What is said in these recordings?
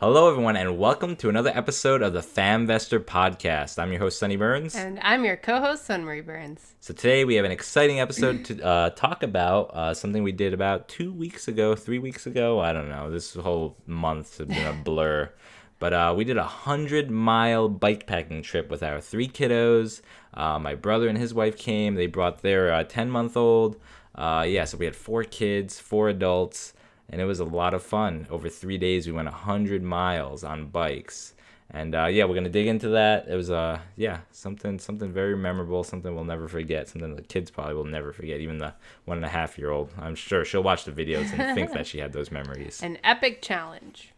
Hello, everyone, and welcome to another episode of the Famvestor Podcast. I'm your host, Sunny Burns. And I'm your co-host, Sunmarie Burns. So today we have an exciting episode to talk about something we did about 3 weeks ago. I don't know. This whole month has been a blur. But we did a 100-mile bikepacking trip with our 3 kiddos. My brother and his wife came. They brought their 10-month-old. So we had 4 kids, 4 adults. And it was a lot of fun. Over 3 days, we went 100 miles on bikes. And we're going to dig into that. It was, something very memorable, something we'll never forget, something the kids probably will never forget, even the 1.5-year-old. I'm sure she'll watch the videos and think that she had those memories. An epic challenge.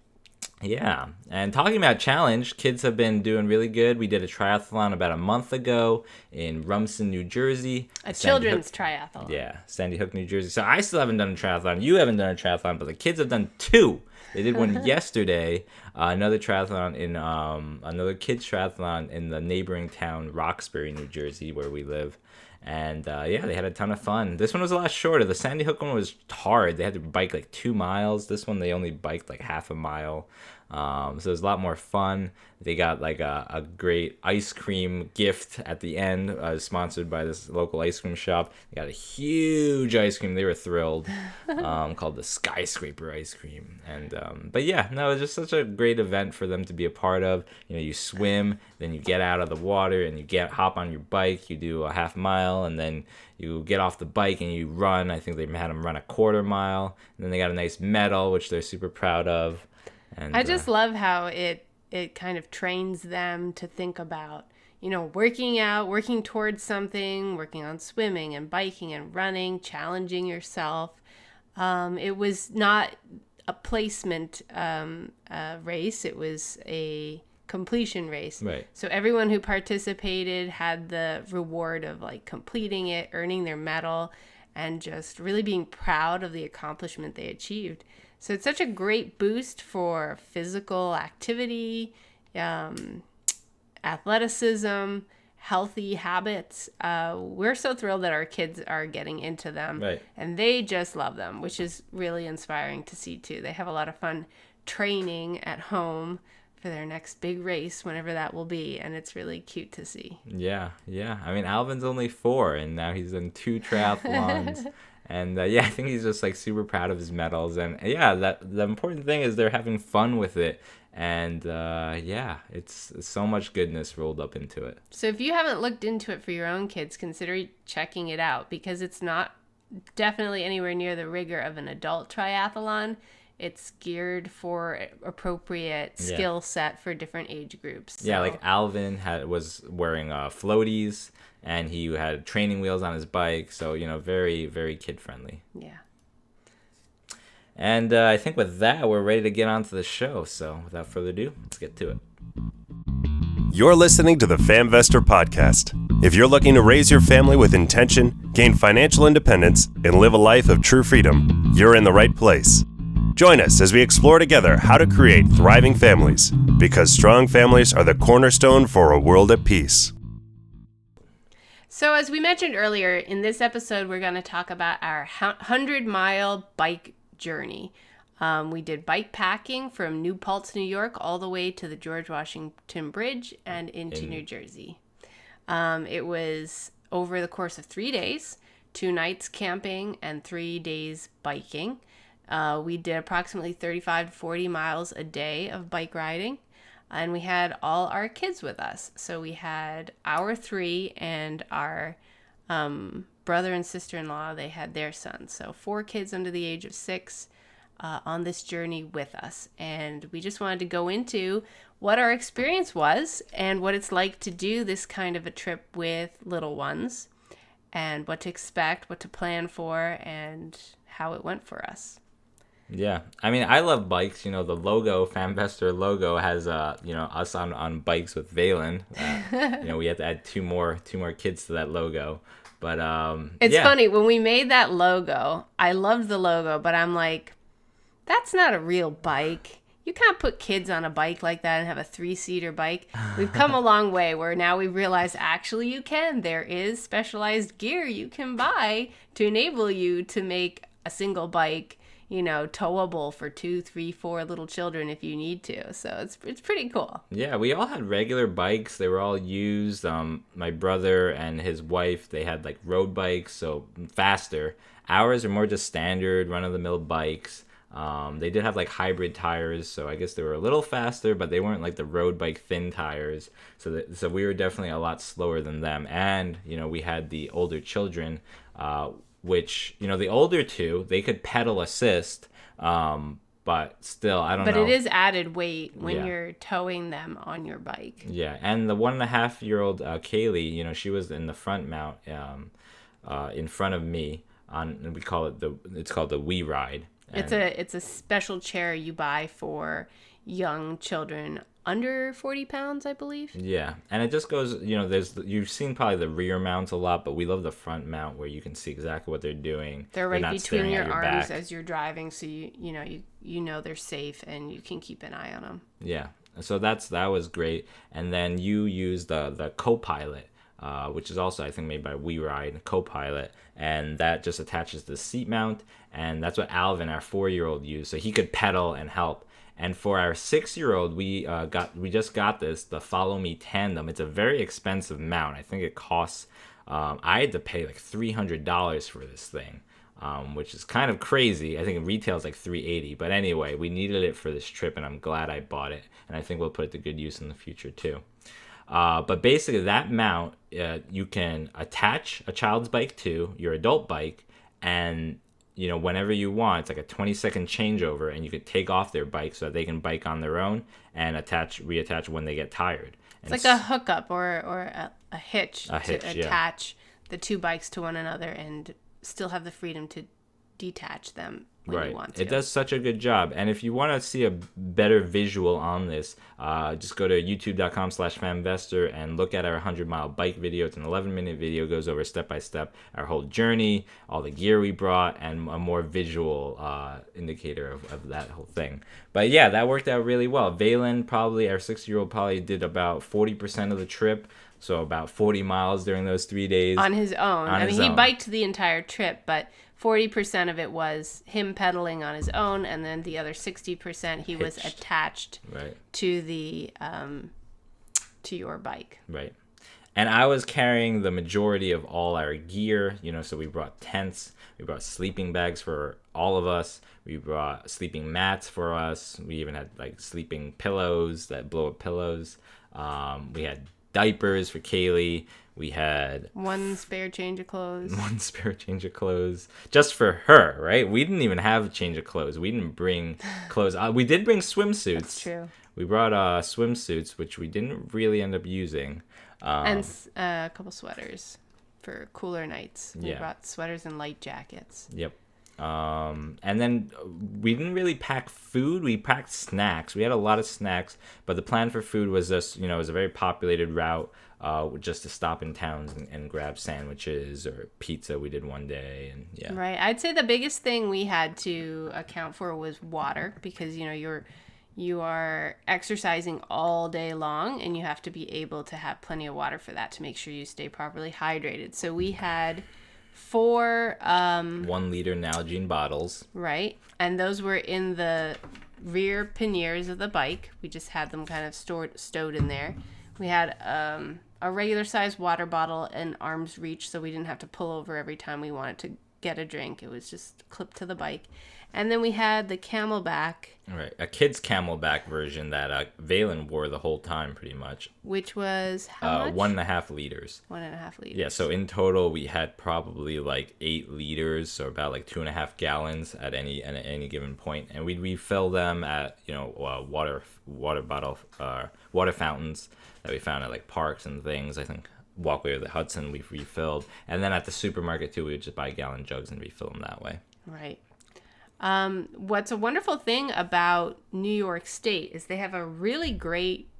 Yeah, and talking about challenge, kids have been doing really good. We did a triathlon about a month ago in Rumson, New Jersey. A children's triathlon. Yeah, Sandy Hook, New Jersey. So I still haven't done a triathlon. You haven't done a triathlon, but the kids have done 2. They did one yesterday, another triathlon in another kids triathlon in the neighboring town, Roxbury, New Jersey, where we live. And they had a ton of fun. This one was a lot shorter. The Sandy Hook one was hard. They had to bike like 2 miles. This one they only biked like half a mile. So it was a lot more fun. They got like a great ice cream gift at the end, sponsored by this local ice cream shop. They got a huge ice cream. They were thrilled, called the Skyscraper ice cream. And it was just such a great event for them to be a part of. You know, you swim, then you get out of the water and you hop on your bike. You do a half mile, and then you get off the bike and you run. I think they had them run a 1/4 mile. And then they got a nice medal, which they're super proud of. And I just love how it kind of trains them to think about, working out, working towards something, working on swimming and biking and running, challenging yourself. It was not a placement race. It was a completion race. Right. So everyone who participated had the reward of like completing it, earning their medal, and just really being proud of the accomplishment they achieved. So it's such a great boost for physical activity, athleticism, healthy habits. We're so thrilled that our kids are getting into them. Right. And they just love them, which is really inspiring to see too. They have a lot of fun training at home for their next big race, whenever that will be. And it's really cute to see. Yeah. I mean, Alvin's only 4, and now he's done 2 triathlons. And I think he's just like super proud of his medals. And the important thing is they're having fun with it. And it's so much goodness rolled up into it. So if you haven't looked into it for your own kids, consider checking it out, because it's not definitely anywhere near the rigor of an adult triathlon. It's geared for appropriate skill set for different age groups. So. Yeah, like Alvin was wearing floaties, and he had training wheels on his bike. So, very, very kid-friendly. Yeah. And I think with that, we're ready to get on to the show. So without further ado, let's get to it. You're listening to the Famvestor Podcast. If you're looking to raise your family with intention, gain financial independence, and live a life of true freedom, you're in the right place. Join us as we explore together how to create thriving families, because strong families are the cornerstone for a world at peace. So as we mentioned earlier, in this episode, we're going to talk about our 100-mile bike journey. We did bike packing from New Paltz, New York, all the way to the George Washington Bridge and into New Jersey. It was over the course of 3 days, 2 nights camping and 3 days biking. We did approximately 35 to 40 miles a day of bike riding, and we had all our kids with us. So we had our 3 and our brother and sister-in-law. They had their sons. So 4 kids under the age of 6 on this journey with us. And we just wanted to go into what our experience was and what it's like to do this kind of a trip with little ones, and what to expect, what to plan for, and how it went for us. Yeah, I mean, I love bikes. The logo, Famvestor logo, has us on bikes with Valen. We have to add two more kids to that logo. But it's funny, when we made that logo, I loved the logo, but I'm like, that's not a real bike. You can't put kids on a bike like that and have a 3-seater bike. We've come a long way where now we've realized actually you can. There is specialized gear you can buy to enable you to make a single bike towable for 2, 3, 4 little children if you need to. So it's pretty cool. Yeah, we all had regular bikes. They were all used. My brother and his wife, they had like road bikes, so faster. Ours are more just standard run-of-the-mill bikes. They did have like hybrid tires, so I guess they were a little faster, but they weren't like the road bike thin tires. So we were definitely a lot slower than them. And we had the older children, which the older two, they could pedal assist, but still I don't know. But it is added weight when you're towing them on your bike. Yeah, and the 1.5-year-old Kaylee, she was in the front mount, in front of me. And we call it it's called the We Ride. And it's a special chair you buy for young children under 40 pounds, I believe. Yeah, and it just goes, you've seen probably the rear mounts a lot, but we love the front mount where you can see exactly what they're doing. They're right between your arms back as you're driving, so you know they're safe and you can keep an eye on them. Yeah, so that was great. And then you use the Co-Pilot, which is also, I think, made by We Ride, Co-Pilot, and that just attaches the seat mount, and that's what Alvin, our 4-year-old, used, so he could pedal and help. And for our 6-year-old, we just got the Follow Me Tandem. It's a very expensive mount. I think it costs, I had to pay like $300 for this thing, which is kind of crazy. I think it retails like $380. But anyway, we needed it for this trip, and I'm glad I bought it. And I think we'll put it to good use in the future too. But basically, that mount, you can attach a child's bike to your adult bike, and whenever you want, it's like a 20-second changeover, and you could take off their bike so that they can bike on their own and reattach when they get tired. It's like a hookup or a hitch to attach the two bikes to one another and still have the freedom to detach them when you want to. It does such a good job. And if you want to see a better visual on this, just go to youtube.com/fanvestor and look at our 100-mile bike video. It's an 11-minute video, goes over step by step our whole journey, all the gear we brought, and a more visual indicator of that whole thing. But yeah, that worked out really well. Valen, probably our 6-year-old, probably did about 40% of the trip. So about 40 miles during those 3 days. On his own. He biked the entire trip, but 40% of it was him pedaling on his own, and then the other 60% he was attached to the to your bike. Right. And I was carrying the majority of all our gear, so we brought tents, we brought sleeping bags for all of us, we brought sleeping mats for us, we even had like sleeping pillows, that blow-up pillows, we had diapers for Kaylee. We had one spare change of clothes. Just for her, right? We didn't even have a change of clothes. We didn't bring clothes. We did bring swimsuits. That's true. We brought swimsuits, which we didn't really end up using. And a couple sweaters for cooler nights. We brought sweaters and light jackets. Yep. And then we didn't really pack food. We packed snacks. We had a lot of snacks, but the plan for food was just, it was a very populated route, just to stop in towns and grab sandwiches or pizza we did one day. And yeah. Right. I'd say the biggest thing we had to account for was water, because, you are exercising all day long and you have to be able to have plenty of water for that to make sure you stay properly hydrated. So we had 4 1 liter Nalgene bottles, right, and those were in the rear panniers of the bike. We just had them kind of stowed in there. We had a regular sized water bottle in arm's reach, so we didn't have to pull over every time we wanted to get a drink. It was just clipped to the bike. And then we had the Camelback. Right, a kid's Camelback version that Valen wore the whole time pretty much. Which was how much? 1.5 liters. 1.5 liters. Yeah, so in total we had probably like 8 liters, so about like 2.5 gallons at any given point, and we'd refill them at water fountains that we found at like parks and things. I think Walkway of the Hudson we've refilled, and then at the supermarket too, we would just buy gallon jugs and refill them that way. Right. What's a wonderful thing about New York State is they have a really great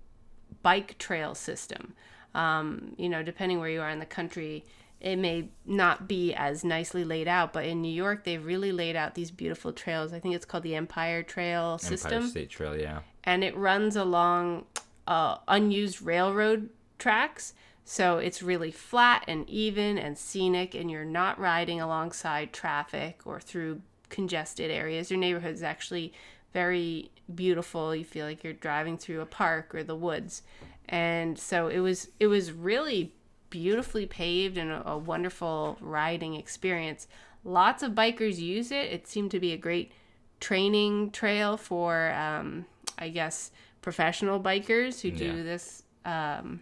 bike trail system. Depending where you are in the country, it may not be as nicely laid out, but in New York, they've really laid out these beautiful trails. I think it's called the Empire Trail system. Empire State Trail, yeah. And it runs along unused railroad tracks. So it's really flat and even and scenic, and you're not riding alongside traffic or through congested areas. Your neighborhood is actually very beautiful. You feel like you're driving through a park or the woods. And so it was really beautifully paved and a wonderful riding experience. Lots of bikers use it. It seemed to be a great training trail for, I guess, professional bikers who do this on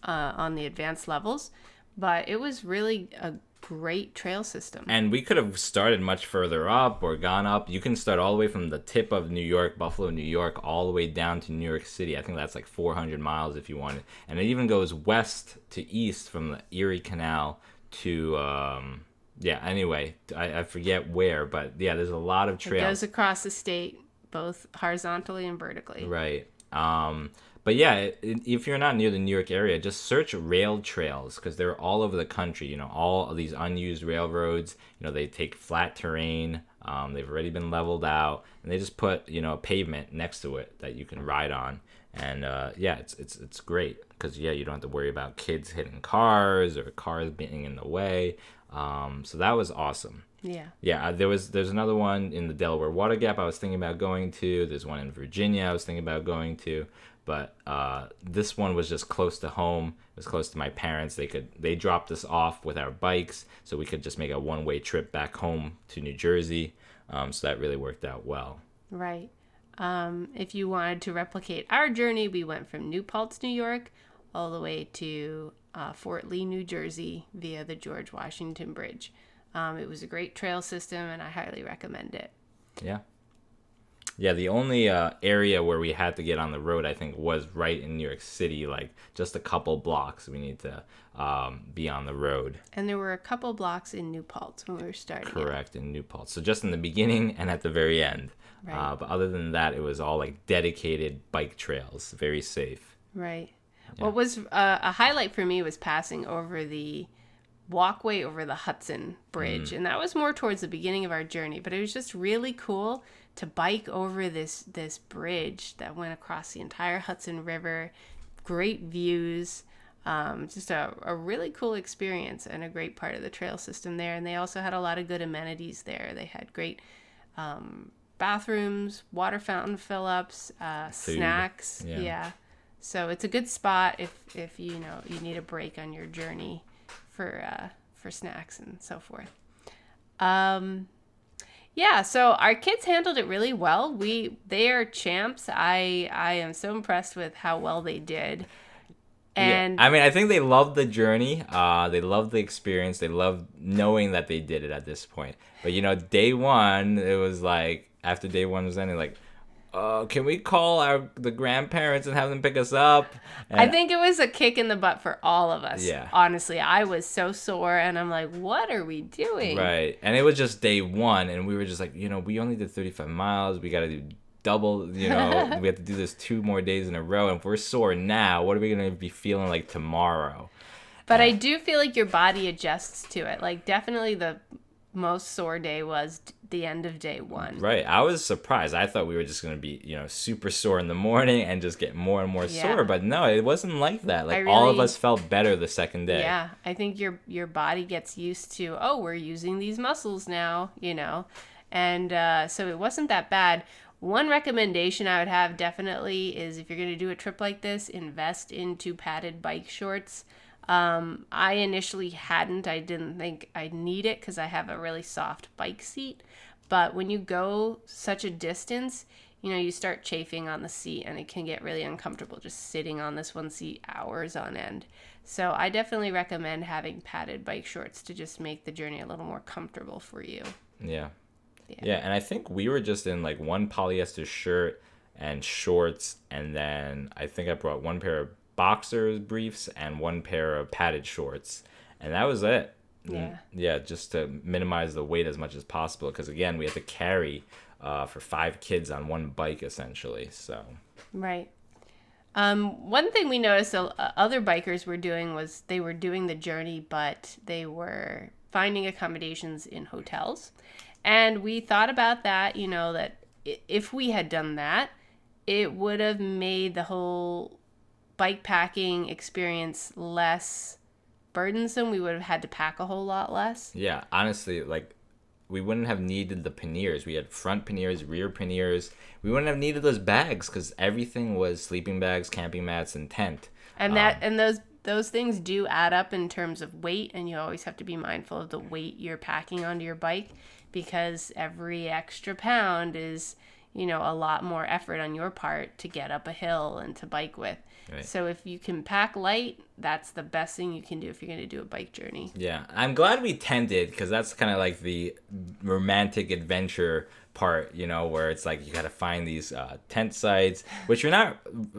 the advanced levels. But it was really a great trail system. And we could have started much further up or gone up. You can start all the way from the tip of New York, Buffalo, New York, all the way down to New York City. I think that's like 400 miles if you want it. And it even goes west to east from the Erie Canal to, anyway, I forget where. But yeah, there's a lot of trails. It goes across the state, both horizontally and vertically. Right. But yeah, if you're not near the New York area, just search rail trails because they're all over the country. You know, all of these unused railroads, you know, they take flat terrain. They've already been leveled out, and they just put, you know, a pavement next to it that you can ride on. And it's great because, you don't have to worry about kids hitting cars or cars being in the way. So that was awesome. Yeah. There's another one in the Delaware Water Gap I was thinking about going to. There's one in Virginia I was thinking about going to. But this one was just close to home. It was close to my parents. They dropped us off with our bikes, so we could just make a one-way trip back home to New Jersey. So that really worked out well. Right. If you wanted to replicate our journey, we went from New Paltz, New York, all the way to Fort Lee, New Jersey, via the George Washington Bridge. It was a great trail system, and I highly recommend it. Yeah. Yeah, the only area where we had to get on the road, I think, was right in New York City, like just a couple blocks we need to be on the road. And there were a couple blocks in New Paltz when we were starting. Correct, in New Paltz. So just in the beginning and at the very end. Right. But other than that, it was all like dedicated bike trails, very safe. Right. Yeah. What was a highlight for me was passing over the walkway over the Hudson Bridge. And that was more towards the beginning of our journey, but it was just really cool to bike over this bridge that went across the entire Hudson River. Great views, just a really cool experience and a great part of the trail system there. And they also had a lot of good amenities there. They had great bathrooms, water fountain fill-ups, snacks. Yeah. So it's a good spot if you need a break on your journey for snacks and so forth. Yeah, so our kids handled it really well. They are champs. I am so impressed with how well they did. And yeah. I mean, I think they loved the journey. They loved the experience. They loved knowing that they did it at this point. But day one, it was like after day one was ending, like, can we call the grandparents and have them pick us up? And I think it was a kick in the butt for all of us. Yeah. Honestly, I was so sore, and I'm like, what are we doing? Right. And it was just day one, and we were just like, we only did 35 miles. We got to do double, we have to do this 2 more days in a row. And if we're sore now, what are we going to be feeling like tomorrow? But I do feel like your body adjusts to it. Like, definitely the most sore day was the end of day one. Right. I was surprised. I thought we were just going to be, super sore in the morning and just get more and more sore. But no, it wasn't like that. Like, all of us felt better the second day. Yeah. I think your body gets used to, we're using these muscles now, And so it wasn't that bad. One recommendation I would have definitely is if you're going to do a trip like this, invest into padded bike shorts. I initially hadn't. I didn't think I'd need it because I have a really soft bike seat. But when you go such a distance, you start chafing on the seat and it can get really uncomfortable just sitting on this one seat hours on end. So I definitely recommend having padded bike shorts to just make the journey a little more comfortable for you. Yeah. And I think we were just in like one polyester shirt and shorts, and then I think I brought one pair of boxers briefs and one pair of padded shorts, and that was it. Just to minimize the weight as much as possible, because again, we had to carry for 5 kids on one bike essentially. So right. One thing we noticed other bikers were doing was they were doing the journey, but they were finding accommodations in hotels, and we thought about that, that if we had done that, it would have made the whole bike packing experience less burdensome. We would have had to pack a whole lot less. Yeah, honestly, like we wouldn't have needed the panniers. We had front panniers, rear panniers. We wouldn't have needed those bags because everything was sleeping bags, camping mats, and tent. And those things do add up in terms of weight, and you always have to be mindful of the weight you're packing onto your bike, because every extra pound is, a lot more effort on your part to get up a hill and to bike with. Right. So if you can pack light, that's the best thing you can do if you're going to do a bike journey. Yeah, I'm glad we tented, because that's kind of like the romantic adventure part, where it's like you got to find these tent sites, which you're not.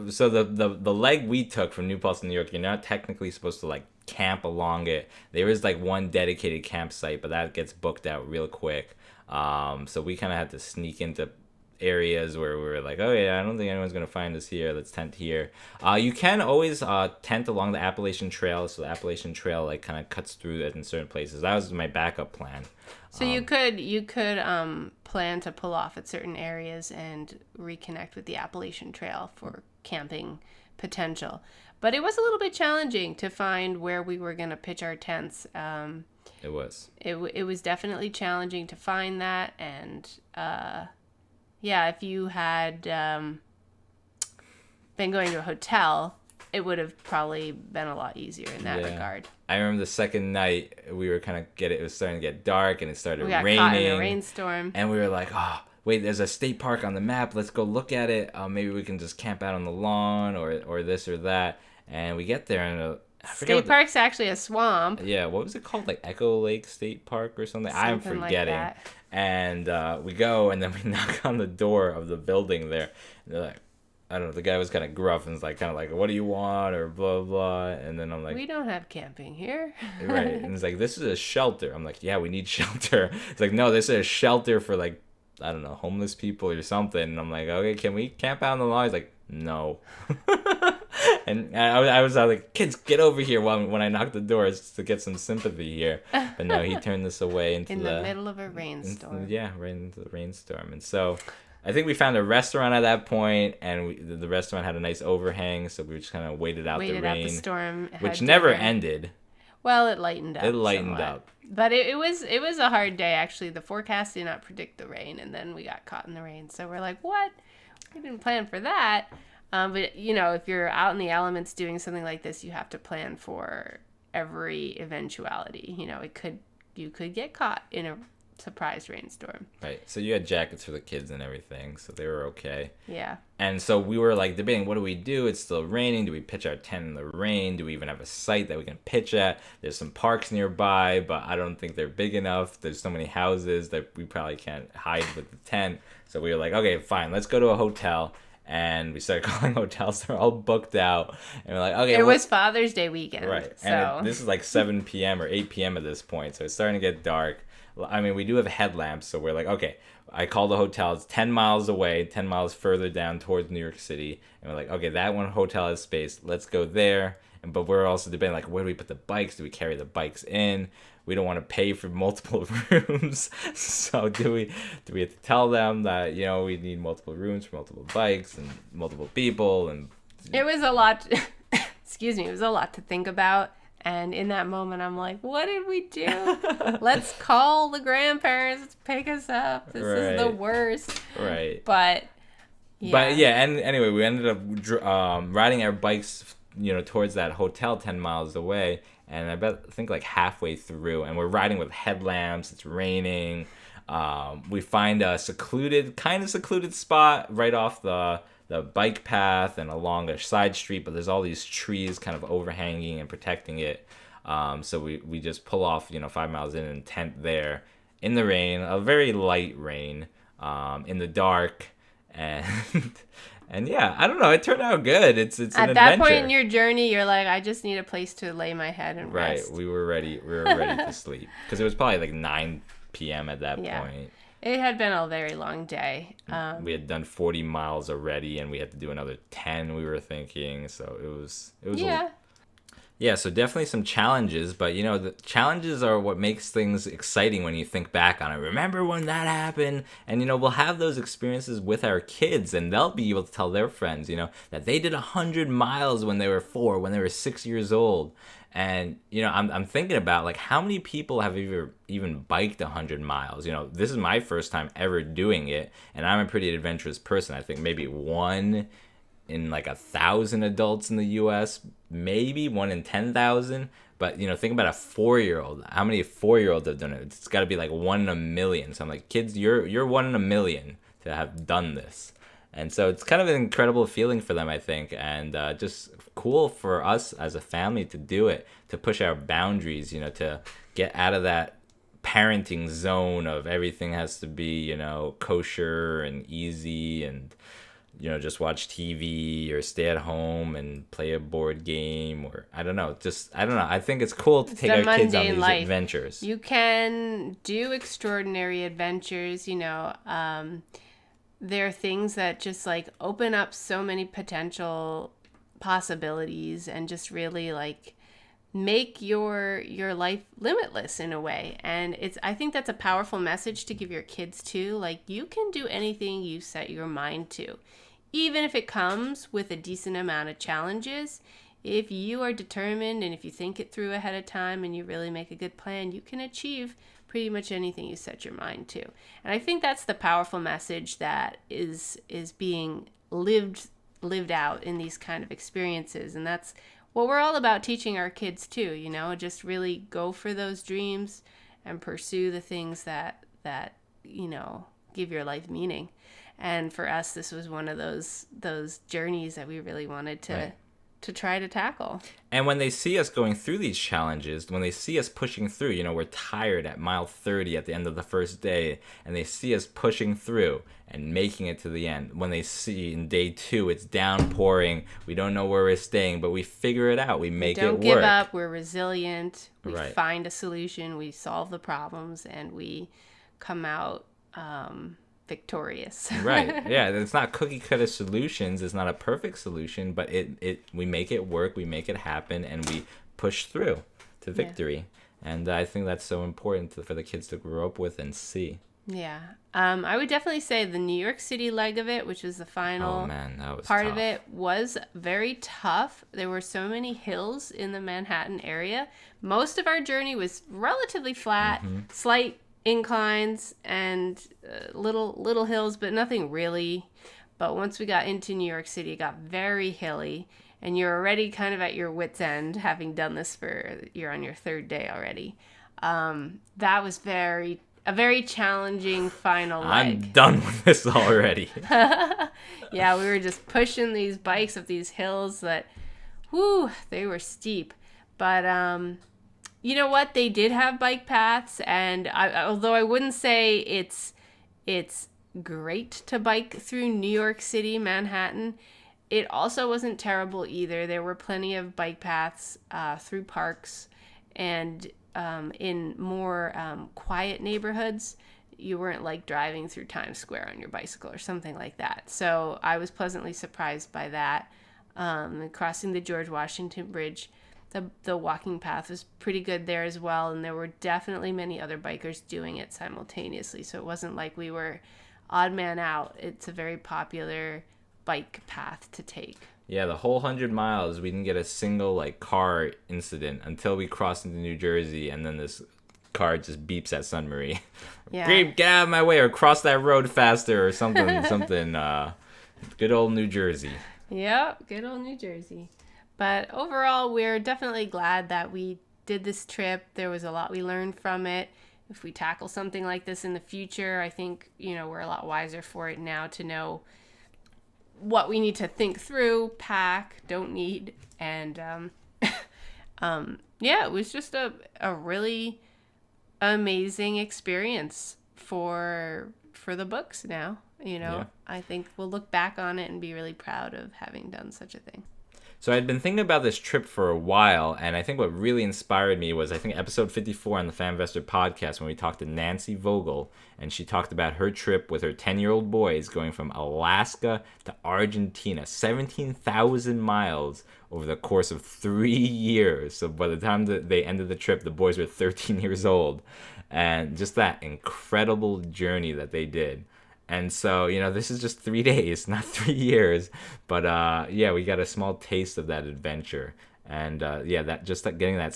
So the leg we took from New Paltz, New York, you're not technically supposed to like camp along it. There is like one dedicated campsite, but that gets booked out real quick. So we kind of had to sneak into areas where we were like, oh yeah, I don't think anyone's gonna find us here, let's tent here. You can always tent along the Appalachian Trail, so the Appalachian Trail like kind of cuts through it in certain places. That was my backup plan. So you could plan to pull off at certain areas and reconnect with the Appalachian Trail for camping potential, but it was a little bit challenging to find where we were gonna pitch our tents. It was definitely challenging to find that, and yeah, if you had been going to a hotel, it would have probably been a lot easier in that regard. I remember the second night we were it was starting to get dark and it started raining. We got caught in a rainstorm. And we were like, oh, wait, there's a state park on the map. Let's go look at it. Maybe we can just camp out on the lawn or this or that. And we get there and State Park's actually a swamp. Yeah, what was it called? Like Echo Lake State Park or something? I'm forgetting. Like that. And we go, and then we knock on the door of the building there. And they're like, I don't know, the guy was kind of gruff and was like, kind of like, what do you want? Or blah, blah. And then I'm like, we don't have camping here. Right. And he's like, this is a shelter. I'm like, yeah, we need shelter. It's like, no, this is a shelter for like, I don't know, homeless people or something. And I'm like, okay, can we camp out on the lawn? He's like, no. And I was like, kids, get over here when I knock the door just to get some sympathy here. But no, he turned this away into in the middle of a rainstorm. Right into the rainstorm. And so I think we found a restaurant at that point, and the restaurant had a nice overhang, so we just kind of waited out the rain, the storm, which never ended. Well, it lightened up. Up. But it was a hard day, actually. The forecast did not predict the rain, and then we got caught in the rain. So we're like, what? We didn't plan for that. But, if you're out in the elements doing something like this, you have to plan for every eventuality. You could get caught in a surprise rainstorm. Right. So you had jackets for the kids and everything, so they were okay. Yeah. And so we were like debating, what do we do? It's still raining. Do we pitch our tent in the rain? Do we even have a site that we can pitch at? There's some parks nearby, but I don't think they're big enough. There's so many houses that we probably can't hide with the tent. So we were like, okay, fine, let's go to a hotel. And we started calling hotels. They're all booked out. And we're like, okay. It was Father's Day weekend. Right. So. And this is like 7 p.m. or 8 p.m. at this point. So it's starting to get dark. I mean, we do have headlamps. So we're like, okay. I called the hotel. It's 10 miles away, 10 miles further down towards New York City. And we're like, okay, that one hotel has space. Let's go there. But we're also debating, like, where do we put the bikes? Do we carry the bikes in? We don't want to pay for multiple rooms. So do we have to tell them that, we need multiple rooms for multiple bikes and multiple people? And it was a lot. Excuse me. It was a lot to think about. And in that moment, I'm like, what did we do? Let's call the grandparents to pick us up. This is the worst. Right. But yeah. And anyway, we ended up riding our bikes, towards that hotel 10 miles away. And I think like halfway through, and we're riding with headlamps. It's raining. We find a secluded spot right off the bike path and along a side street, but there's all these trees kind of overhanging and protecting it. So we just pull off, 5 miles in and tent there in the rain, a very light rain, in the dark, and yeah, I don't know. It turned out good. It's an adventure. At that point in your journey, you're like, I just need a place to lay my head and rest. Right. We were ready. We were ready to sleep because it was probably like 9 p.m. at that point. It had been a very long day. We had done 40 miles already, and we had to do another 10. We were thinking, so it was. Yeah, so definitely some challenges, but the challenges are what makes things exciting when you think back on it. Remember when that happened? And we'll have those experiences with our kids, and they'll be able to tell their friends, that they did 100 miles when they were 4, when they were 6 years old. And, I'm thinking about, like, how many people have even biked 100 miles? This is my first time ever doing it, and I'm a pretty adventurous person. I think maybe one in, like, 1,000 adults in the U.S., maybe one in 10,000. But, think about a 4-year-old. How many 4-year-olds have done it? It's got to be, like, 1 in a million. So I'm like, kids, you're 1 in a million to have done this. And so it's kind of an incredible feeling for them, I think, and just cool for us as a family to do it, to push our boundaries, to get out of that parenting zone of everything has to be, kosher and easy and, just watch TV or stay at home and play a board game or I don't know. I think it's cool to take our kids on these adventures. You can do extraordinary adventures, there are things that just like open up so many potential possibilities and just really like make your life limitless in a way. And I think that's a powerful message to give your kids too. Like, you can do anything you set your mind to, even if it comes with a decent amount of challenges. If you are determined and if you think it through ahead of time and you really make a good plan, you can achieve pretty much anything you set your mind to. And I think that's the powerful message that is being lived out in these kind of experiences. And that's what we're all about teaching our kids too, just really go for those dreams and pursue the things that give your life meaning. And for us, this was one of those journeys that we really wanted to try to tackle. And when they see us going through these challenges, when they see us pushing through, we're tired at mile 30 at the end of the first day, and they see us pushing through and making it to the end. When they see in day 2, it's downpouring, we don't know where we're staying, but we figure it out, we make it work. We don't give up, we're resilient, we find a solution, we solve the problems, and we come out victorious. Right. Yeah, it's not cookie cutter solutions, it's not a perfect solution, but we make it work, we make it happen, and we push through to victory. Yeah. And I think that's so important for the kids to grow up with and see. Yeah. I would definitely say the New York City leg of it, which was the final part of it, was very tough. There were so many hills in the Manhattan area. Most of our journey was relatively flat, slight inclines and little hills, but nothing really. But once we got into New York City, it got very hilly, and you're already kind of at your wit's end, having done this you're on your 3rd day already. That was a very challenging final leg. I'm done with this already. Yeah, we were just pushing these bikes up these hills that, they were steep. But you know what? They did have bike paths, and although I wouldn't say it's great to bike through New York City, Manhattan, it also wasn't terrible either. There were plenty of bike paths through parks and in more quiet neighborhoods. You weren't like driving through Times Square on your bicycle or something like that. So I was pleasantly surprised by that. Crossing the George Washington Bridge, the walking path was pretty good there as well, and there were definitely many other bikers doing it simultaneously, so it wasn't like we were odd man out. It's a very popular bike path to take. Yeah, the whole 100 miles, we didn't get a single car incident until we crossed into New Jersey, and then this car just beeps at Sun Marie. Yeah. Beep, get out of my way, or cross that road faster, or something. Good old New Jersey. Yep, good old New Jersey. But overall, we're definitely glad that we did this trip. There was a lot we learned from it. If we tackle something like this in the future, I think, we're a lot wiser for it now to know what we need to think through, pack, don't need. And it was just a really amazing experience for the books now. I think we'll look back on it and be really proud of having done such a thing. So I'd been thinking about this trip for a while, and I think what really inspired me was, episode 54 on the FanVestor podcast when we talked to Nancy Vogel, and she talked about her trip with her 10-year-old boys going from Alaska to Argentina, 17,000 miles over the course of 3 years. So by the time that they ended the trip, the boys were 13 years old, and just that incredible journey that they did. And so, this is just 3 days, not 3 years. But, we got a small taste of that adventure. And getting that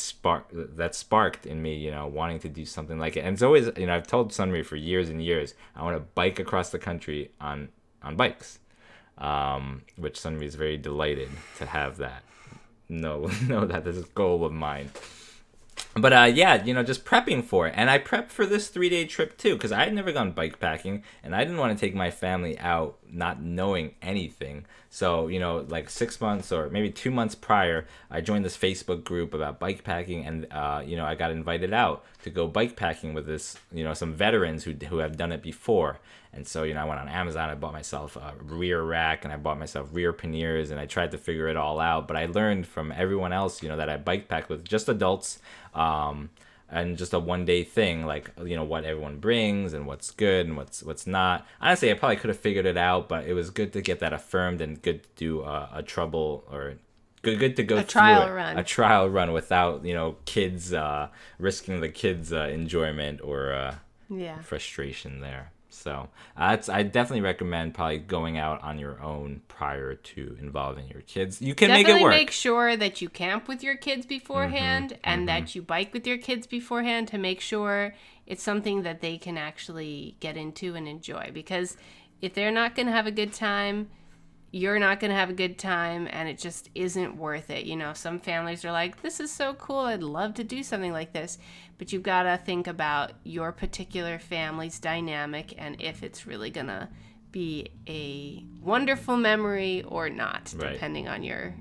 sparked in me, wanting to do something like it. And it's always, I've told Sunri for years and years, I want to bike across the country on bikes, which Sunri is very delighted to have that. Know that this is a goal of mine. But just prepping for it. And I prepped for this 3-day trip too, because I had never gone bike packing, and I didn't want to take my family out not knowing anything. So, like 6 months or maybe 2 months prior, I joined this Facebook group about bike packing, and I got invited out to go bike packing with this, some veterans who have done it before. And so, I went on Amazon, I bought myself a rear rack, and I bought myself rear panniers, and I tried to figure it all out. But I learned from everyone else, that I bike packed with, just adults, and just a 1-day thing, like, what everyone brings and what's good and what's not. Honestly, I probably could have figured it out, but it was good to get that affirmed and good to do a good to go through a trial run without, kids, risking the kids' enjoyment or frustration there. So I definitely recommend probably going out on your own prior to involving your kids. You can make it work. Definitely make sure that you camp with your kids beforehand and that you bike with your kids beforehand to make sure it's something that they can actually get into and enjoy. Because if they're not going to have a good time, you're not going to have a good time, and it just isn't worth it. Some families are like, this is so cool, I'd love to do something like this. But you've got to think about your particular family's dynamic and if it's really going to be a wonderful memory or not, depending on your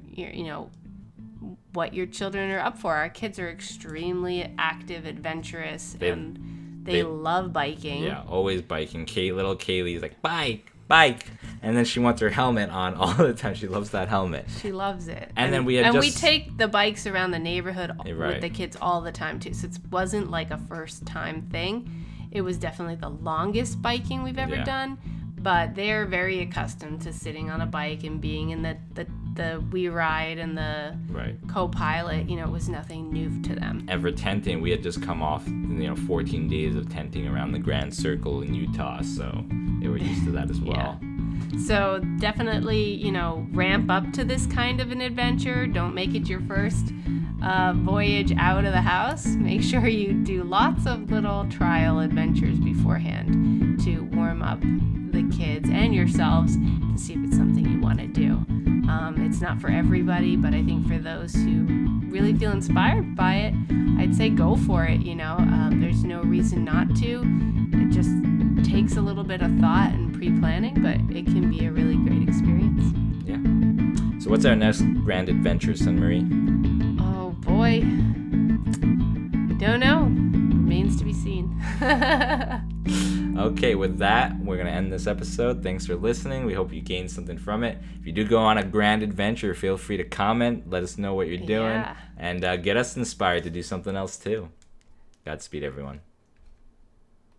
what your children are up for. Our kids are extremely active, adventurous, and they love biking. Yeah, always biking. Little Kaylee's like, bike, and then she wants her helmet on all the time. She loves that helmet. She loves it. And we take the bikes around the neighborhood with the kids all the time too. So it wasn't like a first time thing. It was definitely the longest biking we've ever done. But they're very accustomed to sitting on a bike and being in the we ride and the co-pilot. It was nothing new to them. Ever tenting, we had just come off 14 days of tenting around the Grand Circle in Utah, so they were used to that as well. So definitely, ramp up to this kind of an adventure. Don't make it your first voyage out of the house. Make sure you do lots of little trial adventures beforehand to warm up the kids and yourselves to see if it's something you want to do. It's not for everybody, but I think for those who really feel inspired by it, I'd say go for it. There's no reason not to. It just takes a little bit of thought and pre-planning, but it can be a really great experience. Yeah. So what's our next grand adventure, Sunmarie? Oh boy, I don't know. Remains to be seen. Okay, with that, we're going to end this episode. Thanks for listening. We hope you gained something from it. If you do go on a grand adventure, feel free to comment. Let us know what you're doing. And get us inspired to do something else too. Godspeed, everyone.